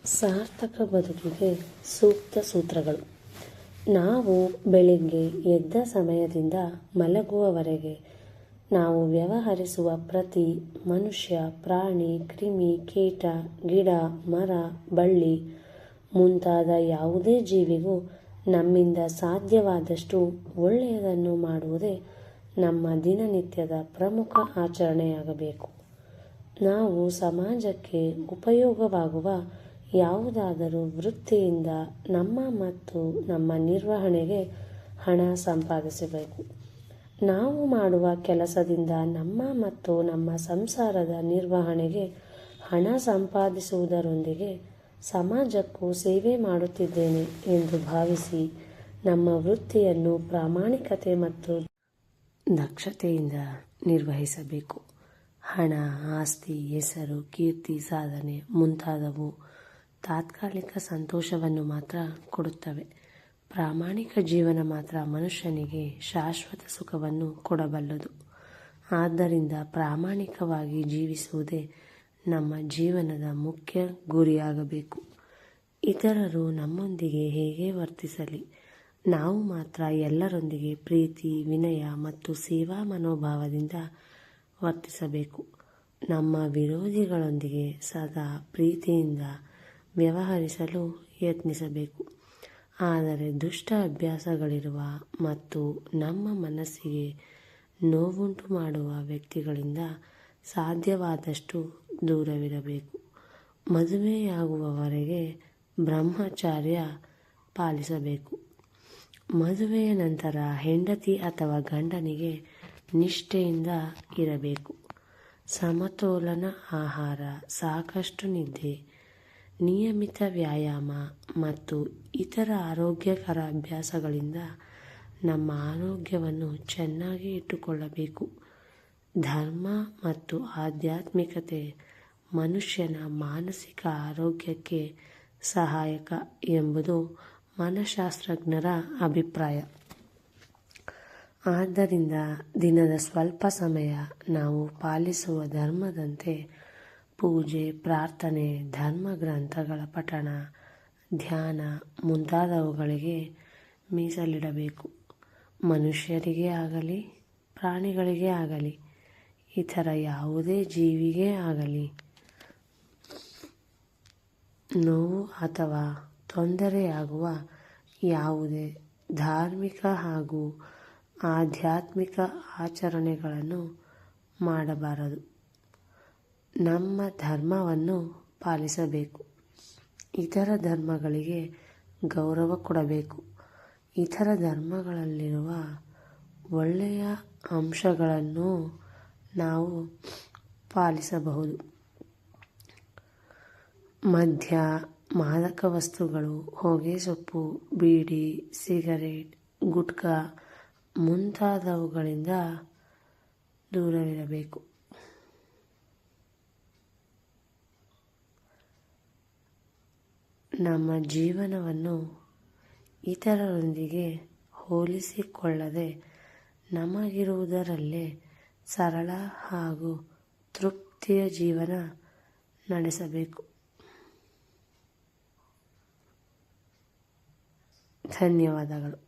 ಸಾರ್ಥಕ ಬದುಕಿಗೆ ಸೂಕ್ತ ಸೂತ್ರಗಳು. ನಾವು ಬೆಳಿಗ್ಗೆ ಎದ್ದ ಸಮಯದಿಂದ ಮಲಗುವವರೆಗೆ ನಾವು ವ್ಯವಹರಿಸುವ ಪ್ರತಿ ಮನುಷ್ಯ, ಪ್ರಾಣಿ, ಕ್ರಿಮಿ, ಕೀಟ, ಗಿಡ, ಮರ, ಬಳ್ಳಿ ಮುಂತಾದ ಯಾವುದೇ ಜೀವಿಗೂ ನಮ್ಮಿಂದ ಸಾಧ್ಯವಾದಷ್ಟು ಒಳ್ಳೆಯದನ್ನು ಮಾಡುವುದೇ ನಮ್ಮ ದಿನನಿತ್ಯದ ಪ್ರಮುಖ ಆಚರಣೆಯಾಗಬೇಕು. ನಾವು ಸಮಾಜಕ್ಕೆ ಉಪಯೋಗವಾಗುವ ಯಾವುದಾದರೂ ವೃತ್ತಿಯಿಂದ ನಮ್ಮ ಮತ್ತು ನಮ್ಮ ನಿರ್ವಹಣೆಗೆ ಹಣ ಸಂಪಾದಿಸಬೇಕು. ನಾವು ಮಾಡುವ ಕೆಲಸದಿಂದ ನಮ್ಮ ಮತ್ತು ನಮ್ಮ ಸಂಸಾರದ ನಿರ್ವಹಣೆಗೆ ಹಣ ಸಂಪಾದಿಸುವುದರೊಂದಿಗೆ ಸಮಾಜಕ್ಕೂ ಸೇವೆ ಮಾಡುತ್ತಿದ್ದೇನೆ ಎಂದು ಭಾವಿಸಿ ನಮ್ಮ ವೃತ್ತಿಯನ್ನು ಪ್ರಾಮಾಣಿಕತೆ ಮತ್ತು ದಕ್ಷತೆಯಿಂದ ನಿರ್ವಹಿಸಬೇಕು. ಹಣ, ಆಸ್ತಿ, ಹೆಸರು, ಕೀರ್ತಿ, ಸಾಧನೆ ಮುಂತಾದವು ತಾತ್ಕಾಲಿಕ ಸಂತೋಷವನ್ನು ಮಾತ್ರ ಕೊಡುತ್ತವೆ. ಪ್ರಾಮಾಣಿಕ ಜೀವನ ಮಾತ್ರ ಮನುಷ್ಯನಿಗೆ ಶಾಶ್ವತ ಸುಖವನ್ನು ಕೊಡಬಲ್ಲದು. ಆದ್ದರಿಂದ ಪ್ರಾಮಾಣಿಕವಾಗಿ ಜೀವಿಸುವುದೇ ನಮ್ಮ ಜೀವನದ ಮುಖ್ಯ ಗುರಿಯಾಗಬೇಕು. ಇತರರು ನಮ್ಮೊಂದಿಗೆ ಹೇಗೆ ವರ್ತಿಸಲಿ, ನಾವು ಮಾತ್ರ ಎಲ್ಲರೊಂದಿಗೆ ಪ್ರೀತಿ, ವಿನಯ ಮತ್ತು ಸೇವಾ ಮನೋಭಾವದಿಂದ ವರ್ತಿಸಬೇಕು. ನಮ್ಮ ವಿರೋಧಿಗಳೊಂದಿಗೆ ಸದಾ ಪ್ರೀತಿಯಿಂದ ವ್ಯವಹರಿಸಲು ಯತ್ನಿಸಬೇಕು. ಆದರೆ ದುಷ್ಟ ಅಭ್ಯಾಸಗಳಿರುವ ಮತ್ತು ನಮ್ಮ ಮನಸ್ಸಿಗೆ ನೋವುಂಟು ಮಾಡುವ ವ್ಯಕ್ತಿಗಳಿಂದ ಸಾಧ್ಯವಾದಷ್ಟು ದೂರವಿರಬೇಕು. ಮದುವೆಯಾಗುವವರೆಗೆ ಬ್ರಹ್ಮಚರ್ಯ ಪಾಲಿಸಬೇಕು. ಮದುವೆಯ ನಂತರ ಹೆಂಡತಿ ಅಥವಾ ಗಂಡನಿಗೆ ನಿಷ್ಠೆಯಿಂದ ಇರಬೇಕು. ಸಮತೋಲನ ಆಹಾರ, ಸಾಕಷ್ಟು ನಿದ್ದೆ, ನಿಯಮಿತ ವ್ಯಾಯಾಮ ಮತ್ತು ಇತರ ಆರೋಗ್ಯಕರ ಅಭ್ಯಾಸಗಳಿಂದ ನಮ್ಮ ಆರೋಗ್ಯವನ್ನು ಚೆನ್ನಾಗಿ ಇಟ್ಟುಕೊಳ್ಳಬೇಕು. ಧರ್ಮ ಮತ್ತು ಆಧ್ಯಾತ್ಮಿಕತೆ ಮನುಷ್ಯನ ಮಾನಸಿಕ ಆರೋಗ್ಯಕ್ಕೆ ಸಹಾಯಕ ಎಂಬುದು ಮನಃಶಾಸ್ತ್ರಜ್ಞರ ಅಭಿಪ್ರಾಯ. ಆದ್ದರಿಂದ ದಿನದ ಸ್ವಲ್ಪ ಸಮಯ ನಾವು ಪಾಲಿಸುವ ಧರ್ಮದಂತೆ ಪೂಜೆ, ಪ್ರಾರ್ಥನೆ, ಧರ್ಮಗ್ರಂಥಗಳ ಪಠಣ, ಧ್ಯಾನ ಮುಂತಾದವುಗಳಿಗೆ ಮೀಸಲಿಡಬೇಕು. ಮನುಷ್ಯರಿಗೇ ಆಗಲಿ, ಪ್ರಾಣಿಗಳಿಗೇ ಆಗಲಿ, ಇತರ ಯಾವುದೇ ಜೀವಿಗೇ ಆಗಲಿ ನೋವು ಅಥವಾ ತೊಂದರೆಯಾಗುವ ಯಾವುದೇ ಧಾರ್ಮಿಕ ಹಾಗೂ ಆಧ್ಯಾತ್ಮಿಕ ಆಚರಣೆಗಳನ್ನು ಮಾಡಬಾರದು. ನಮ್ಮ ಧರ್ಮವನ್ನು ಪಾಲಿಸಬೇಕು. ಇತರ ಧರ್ಮಗಳಿಗೆ ಗೌರವ ಕೊಡಬೇಕು. ಇತರ ಧರ್ಮಗಳಲ್ಲಿರುವ ಒಳ್ಳೆಯ ಅಂಶಗಳನ್ನು ನಾವು ಪಾಲಿಸಬಹುದು. ಮದ್ಯ, ಮಾದಕ ವಸ್ತುಗಳು, ಹೊಗೆಸೊಪ್ಪು, ಬೀಡಿ, ಸಿಗರೇಟ್, ಗುಟ್ಕಾ ಮುಂತಾದವುಗಳಿಂದ ದೂರವಿರಬೇಕು. ನಮ್ಮ ಜೀವನವನ್ನು ಇತರರೊಂದಿಗೆ ಹೋಲಿಸಿಕೊಳ್ಳದೆ ನಮಗಿರುವುದರಲ್ಲೇ ಸರಳ ಹಾಗೂ ತೃಪ್ತಿಯ ಜೀವನ ನಡೆಸಬೇಕು. ಧನ್ಯವಾದಗಳು.